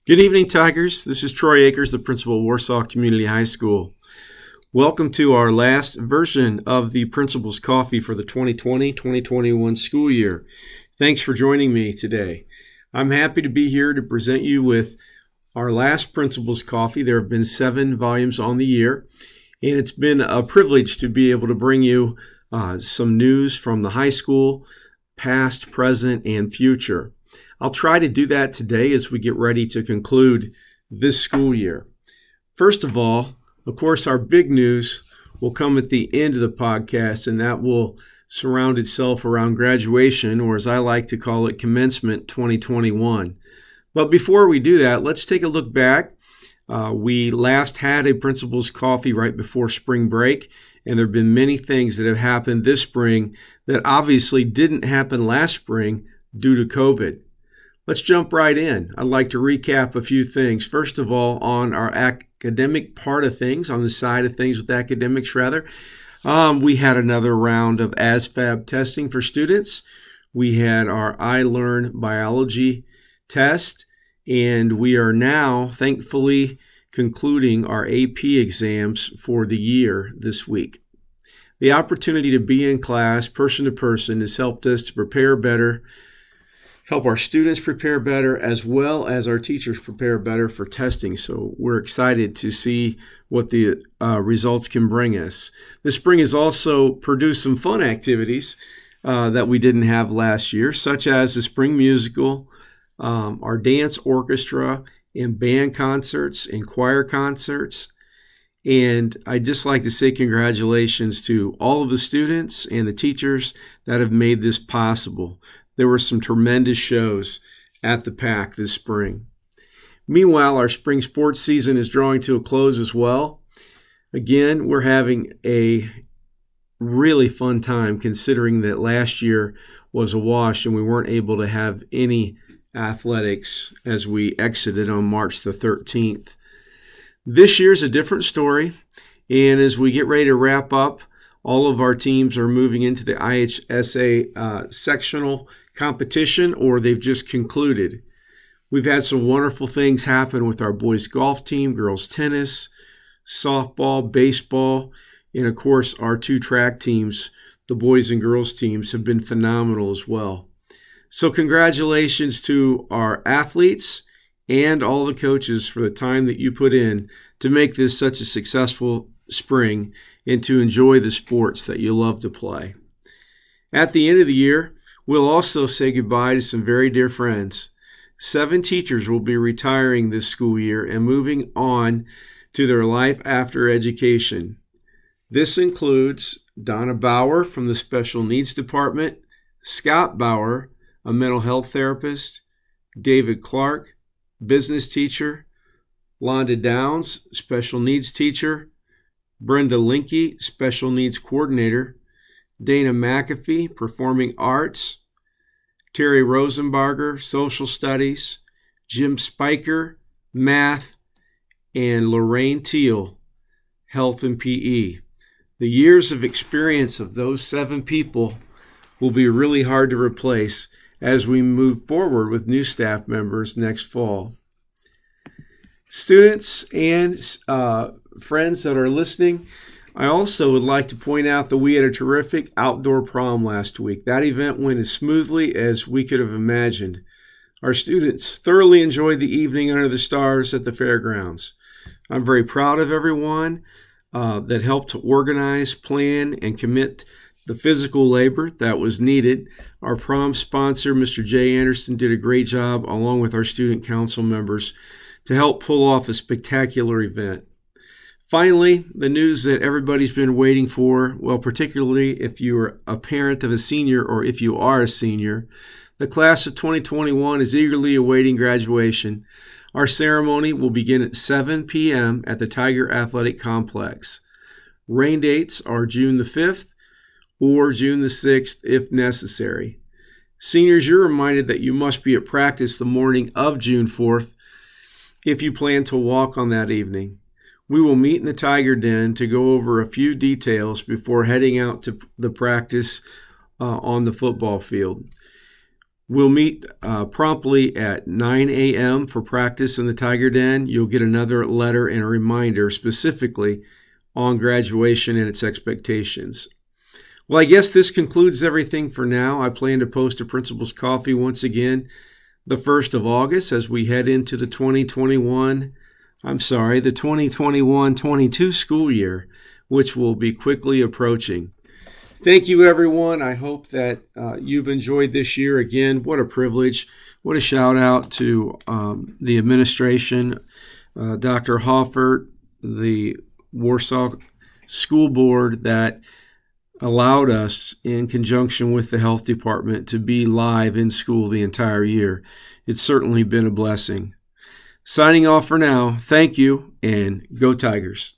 Good evening, Tigers. This is Troy Akers, the principal of Warsaw Community High School. Welcome to our last version of the Principal's Coffee for the 2020-2021 school year. Thanks for joining me today. I'm happy to be here to present you with our last Principal's Coffee. There have been 7 volumes on the year, and it's been a privilege to be able to bring you some news from the high school, past, present, and future. I'll try to do that today as we get ready to conclude this school year. First of all, of course, our big news will come at the end of the podcast, and that will surround itself around graduation, or as I like to call it, commencement 2021. But before we do that, let's take a look back. We last had a Principal's Coffee right before spring break, and there have been many things that have happened this spring that obviously didn't happen last spring due to COVID. Let's jump right in. I'd like to recap a few things. First of all, on our academic part of things, on the side of things with academics rather, we had another round of ASVAB testing for students. We had our iLearn biology test, and we are now, thankfully, concluding our AP exams for the year this week. The opportunity to be in class, person to person, has helped us to prepare better, help our students prepare better, as well as our teachers prepare better for testing. So we're excited to see what the results can bring us. This spring has also produced some fun activities that we didn't have last year, such as the spring musical, our dance orchestra, and band concerts and choir concerts. And I'd just like to say congratulations to all of the students and the teachers that have made this possible. There were some tremendous shows at the PAC this spring. Meanwhile, our spring sports season is drawing to a close as well. Again, we're having a really fun time considering that last year was a wash and we weren't able to have any athletics as we exited on March the 13th. This year's a different story, and as we get ready to wrap up, all of our teams are moving into the IHSA sectional competition, or they've just concluded. We've had some wonderful things happen with our boys golf team, girls tennis, softball, baseball, and of course our 2 track teams, the boys and girls teams, have been phenomenal as well. So congratulations to our athletes and all the coaches for the time that you put in to make this such a successful spring and to enjoy the sports that you love to play. At the end of the year, we'll also say goodbye to some very dear friends. 7 teachers will be retiring this school year and moving on to their life after education. This includes Donna Bauer from the Special Needs Department, Scott Bauer, a mental health therapist, David Clark, business teacher, Londa Downs, special needs teacher, Brenda Linke, special needs coordinator, Dana McAfee, performing arts, Terry Rosenbarger, social studies, Jim Spiker, math, and Lorraine Teal, health and PE. The years of experience of those 7 people will be really hard to replace as we move forward with new staff members next fall. Students and friends that are listening, I also would like to point out that we had a terrific outdoor prom last week. That event went as smoothly as we could have imagined. Our students thoroughly enjoyed the evening under the stars at the fairgrounds. I'm very proud of everyone that helped to organize, plan, and commit the physical labor that was needed. Our prom sponsor, Mr. Jay Anderson, did a great job along with our student council members to help pull off a spectacular event. Finally, the news that everybody's been waiting for, well, particularly if you're a parent of a senior or if you are a senior, the class of 2021 is eagerly awaiting graduation. Our ceremony will begin at 7 p.m. at the Tiger Athletic Complex. Rain dates are June the 5th or June the 6th if necessary. Seniors, you're reminded that you must be at practice the morning of June 4th if you plan to walk on that evening. We will meet in the Tiger Den to go over a few details before heading out to the practice on the football field. We'll meet promptly at 9 a.m. for practice in the Tiger Den. You'll get another letter and a reminder specifically on graduation and its expectations. Well, I guess this concludes everything for now. I plan to post a Principal's Coffee once again the 1st of August as we head into the 2021-22 school year, which will be quickly approaching. Thank you, everyone. I hope that you've enjoyed this year. Again, what a privilege. What a shout out to the administration, Dr. Hoffert, the Warsaw School Board that allowed us, in conjunction with the health department, to be live in school the entire year. It's certainly been a blessing. Signing off for now. Thank you, and go Tigers.